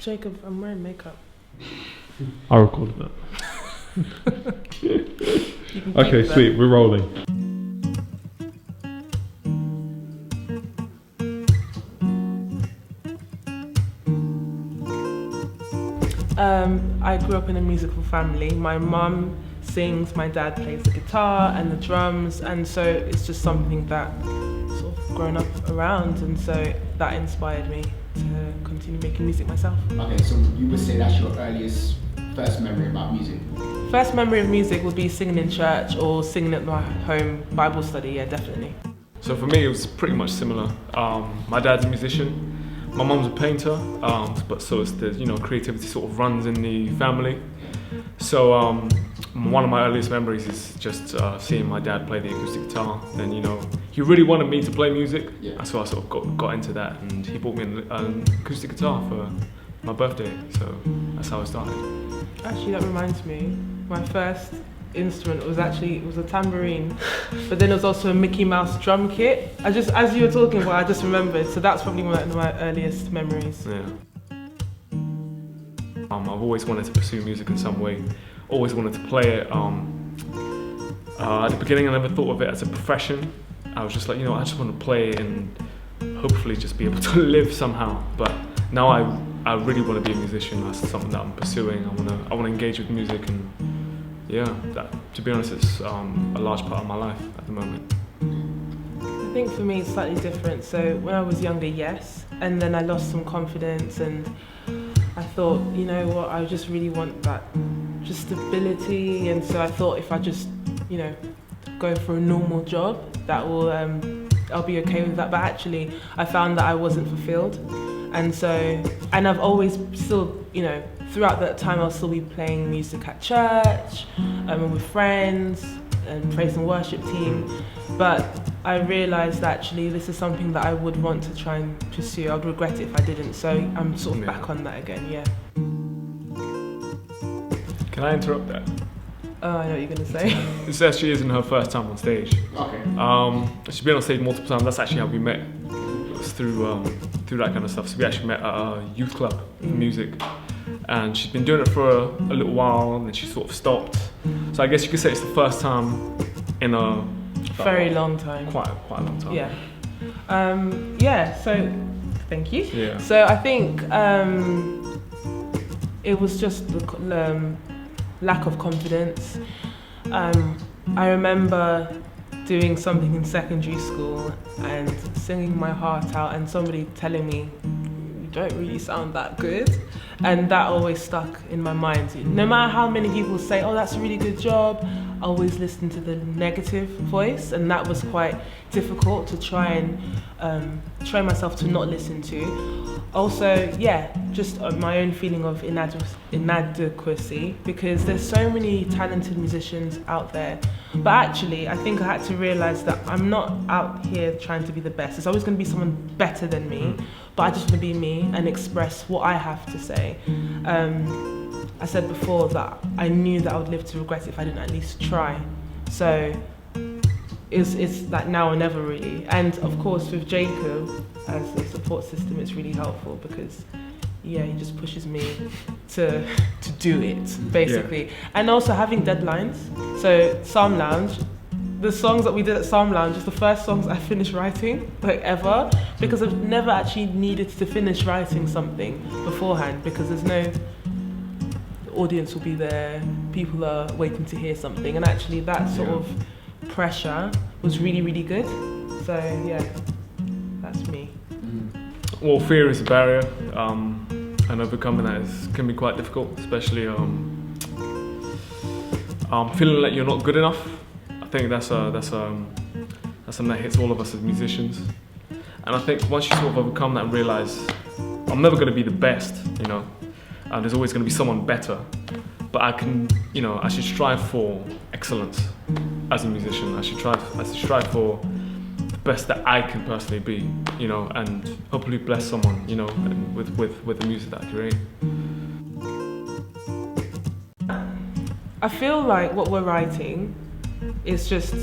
Jacob, I'm wearing makeup. I recorded that. Okay, sweet, we're rolling. I grew up in a musical family. My mum sings, my dad plays the guitar and the drums, and so it's just something that sort of grown up around, and so that inspired me to continue making music myself. Okay, so you would say that's your first memory about music? First memory of music would be singing in church or singing at my home Bible study, yeah, definitely. So for me, it was pretty much similar. My dad's a musician. My mum's a painter, but so it's the creativity sort of runs in the family. So one of my earliest memories is just seeing my dad play the acoustic guitar. Then he really wanted me to play music, so I sort of got into that, and he bought me an acoustic guitar for my birthday. So that's how I started. Actually, that reminds me, my first instrument was a tambourine, but then there was also a Mickey Mouse drum kit. As you were talking about, I just remembered, so that's probably one of my earliest memories. Yeah. I've always wanted to pursue music in some way, always wanted to play it. At the beginning I never thought of it as a profession. I was just like, I just want to play and hopefully just be able to live somehow. But now I really want to be a musician. That's something that I'm pursuing. I want to engage with music, and that, to be honest, it's a large part of my life at the moment. I think for me it's slightly different. So when I was younger, yes, and then I lost some confidence, and I thought, you know what, I just really want that just stability, and so I thought if I just, go for a normal job, that will, I'll be okay with that. But actually, I found that I wasn't fulfilled, and I've always still, throughout that time I'll still be playing music at church, and with friends, and praise and worship team, but I realised that actually this is something that I would want to try and pursue. I'd regret it if I didn't, so I'm sort of back on that again, yeah. Can I interrupt that? Oh, I know what you're going to say. This actually isn't her first time on stage. Okay. She's been on stage multiple times. That's actually how we met. It was through that kind of stuff. So we actually met at a youth club for music, and she's been doing it for a little while, and then she sort of stopped. So I guess you could say it's the first time in a very long time. Quite a long time. Yeah. So thank you. Yeah. So I think it was just the lack of confidence. I remember doing something in secondary school and singing my heart out, and somebody telling me, "You don't really sound that good," and that always stuck in my mind. No matter how many people say, "Oh, that's a really good job," I always listen to the negative voice, and that was quite difficult to try and train myself to not listen to. Also, just my own feeling of inadequacy, because there's so many talented musicians out there. But actually, I think I had to realise that I'm not out here trying to be the best. There's always going to be someone better than me, but I just want to be me and express what I have to say. I said before that I knew that I would live to regret it if I didn't at least try. So it's like now or never, really. And of course with Jacob as a support system, it's really helpful because he just pushes me to do it, basically. And also having deadlines. So Psalm Lounge, the songs that we did at Psalm Lounge is the first songs I finished writing, ever, because I've never actually needed to finish writing something beforehand, because there's no audience will be there, people are waiting to hear something, and actually that sort of pressure was really, really good. So that's me. Well, fear is a barrier, and overcoming that can be quite difficult, especially feeling like you're not good enough. I think that's something that hits all of us as musicians. And I think once you sort of overcome that and realise, I'm never going to be the best, there's always going to be someone better, but I should strive for excellence as a musician. I should strive for the best that I can personally be, and hopefully bless someone, with the music that I create. I feel like what we're writing is just,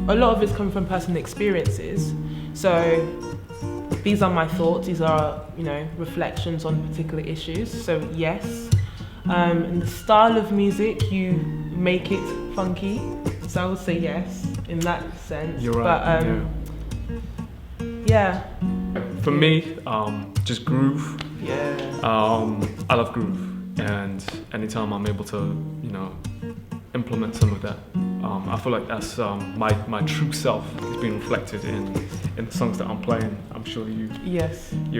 a lot of it's coming from personal experiences. So these are my thoughts, these are, you know, reflections on particular issues. So yes. In the style of music, you make it funky. So I would say yes, in that sense. You're right. But yeah. For me, just groove. Yeah. I love groove, and anytime I'm able to, you know, implement some of that, I feel like that's my true self is being reflected in the songs that I'm playing. I'm sure you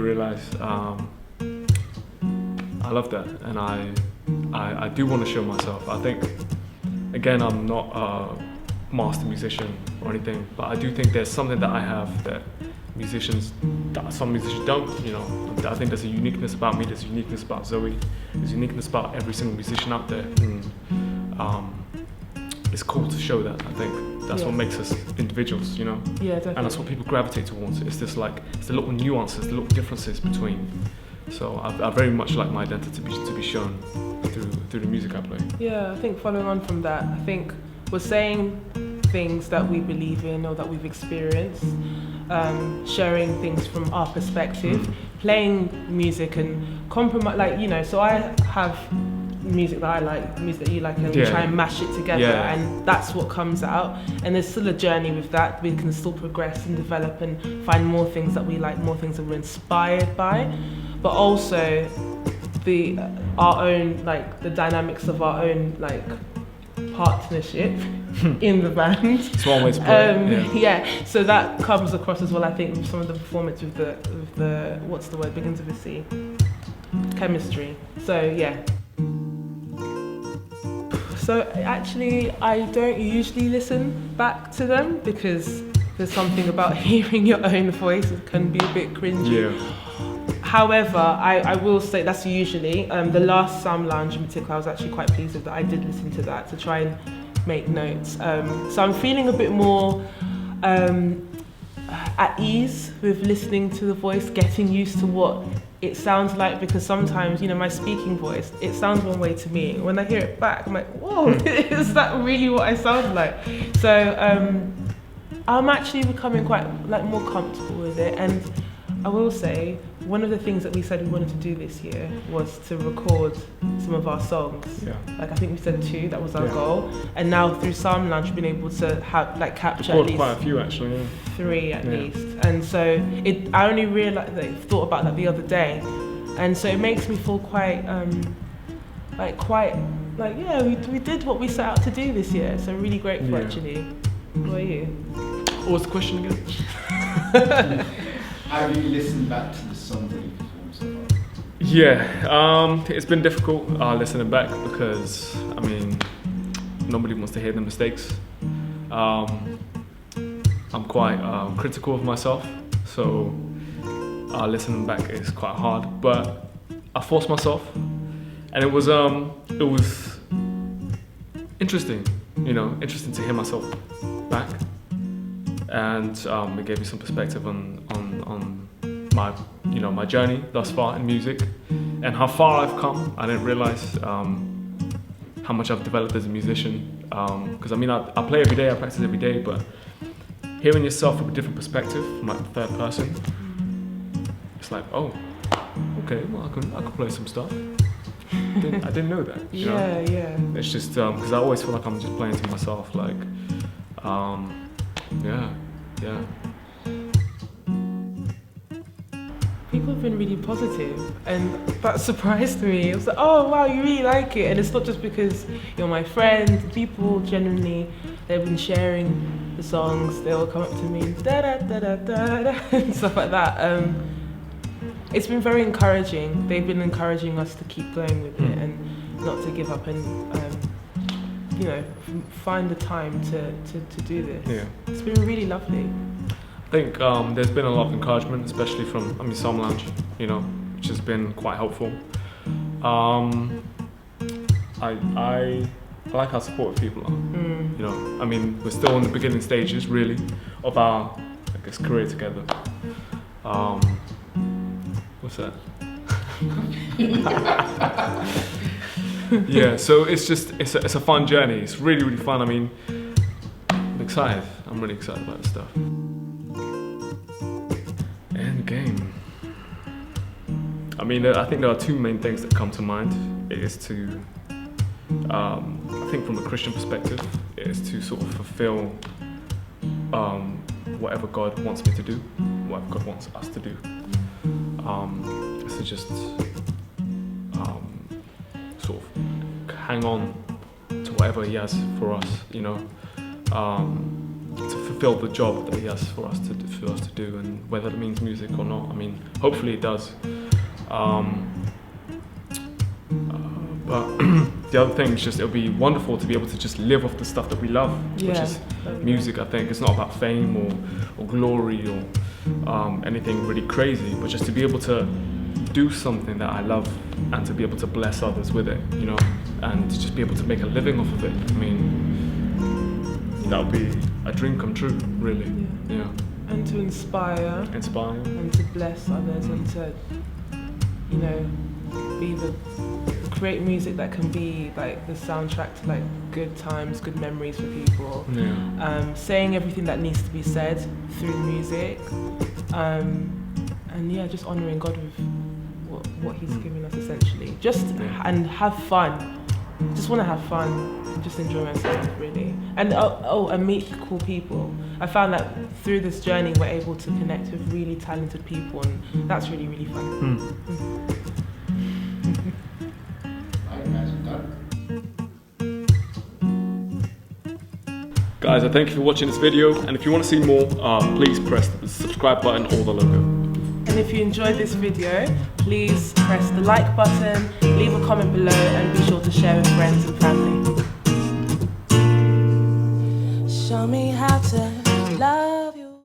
realize. I love that, and I do want to show myself. I think, again, I'm not a master musician or anything, but I do think there's something that I have that some musicians don't. You know, I think there's a uniqueness about me. There's a uniqueness about Zoe. There's a uniqueness about every single musician out there. And, it's cool to show that. I think that's what makes us individuals. You know. Yeah, definitely. And that's what people gravitate towards. It's just like it's the little nuances, the little differences between. So I very much like my identity to be shown through the music I play. Yeah, I think following on from that, I think we're saying things that we believe in or that we've experienced, sharing things from our perspective, playing music and compromise, like, you know, so I have music that I like, music that you like, and we try and mash it together, and that's what comes out. And there's still a journey with that. We can still progress and develop and find more things that we like, more things that we're inspired by, but also our own, like, the dynamics of our own, like, partnership in the band. It's one way to put it. So that comes across as well, I think, with some of the performance with the what's the word, begins with a C, chemistry. So yeah. So actually, I don't usually listen back to them because there's something about hearing your own voice that can be a bit cringy. Yeah. However, I will say that's usually, the last Sound Lounge in particular, I was actually quite pleased with that. I did listen to that to try and make notes. So I'm feeling a bit more at ease with listening to the voice, getting used to what it sounds like, because sometimes, you know, my speaking voice, it sounds one way to me. When I hear it back, I'm like, whoa, is that really what I sound like? So I'm actually becoming quite, like, more comfortable with it. And I will say, one of the things that we said we wanted to do this year was to record some of our songs. Yeah. Like, I think we said 2, that was our goal. And now through Sound Lounge, we've been able to have, like, capture at least quite a few, actually. 3 at least. And so I only realized, thought about that the other day. And so it makes me feel quite, we did what we set out to do this year. So I'm really grateful, actually. What are you? What was the question again? Have you listened back to the songs that you've performed so far? Yeah, it's been difficult listening back because, I mean, nobody wants to hear the mistakes. I'm quite critical of myself, so listening back is quite hard. But I forced myself, and it was interesting, you know, interesting to hear myself back, and it gave me some perspective on my, you know, my journey thus far in music and how far I've come. I didn't realize how much I've developed as a musician, because I mean, I play every day, I practice every day, but hearing yourself from a different perspective, from like the third person, it's like, oh, okay, well, I can play some stuff. I didn't know that. You know? Yeah. It's just because I always feel like I'm just playing to myself, like, yeah. People have been really positive, and that surprised me. It was like, oh wow, you really like it. And it's not just because you're my friend. People genuinely, they've been sharing the songs. They'll come up to me, da da da da da da, and stuff like that. It's been very encouraging. They've been encouraging us to keep going with it and not to give up, and you know, find the time to do this. Yeah. It's been really lovely. I think there's been a lot of encouragement, especially from, Sound Lounge, you know, which has been quite helpful. I like how supportive people are. You know, I mean, we're still in the beginning stages, really, of our, I guess, career together. What's that? Yeah, so it's a fun journey. It's really, really fun. I mean, I'm excited. I'm really excited about this stuff. And game. I mean, I think there are two main things that come to mind. It is to, I think from a Christian perspective, it is to sort of fulfill whatever God wants me to do, whatever God wants us to do. It's to just sort of hang on to whatever He has for us, you know, to fulfill the job that He has for us to do, and whether it means music or not. I mean, hopefully it does. But the other thing is just it'll be wonderful to be able to just live off the stuff that we love, which is music. I think it's not about fame or glory or anything really crazy, but just to be able to do something that I love and to be able to bless others with it, you know, and to just be able to make a living off of it. I mean, that would be a dream come true, really. Yeah. And to inspire. And to bless others and to, you know, create music that can be like the soundtrack to like good times, good memories for people. Yeah. Saying everything that needs to be said through music. And yeah, just honouring God with what He's given us essentially. And have fun. Just want to have fun. Just enjoy myself really. And and meet cool people. I found that through this journey we're able to connect with really talented people, and that's really, really fun. Guys, I thank you for watching this video, and if you want to see more, please press the subscribe button or the logo. And if you enjoyed this video, please press the like button, leave a comment below, and be sure to share with friends and family. Show me how to love.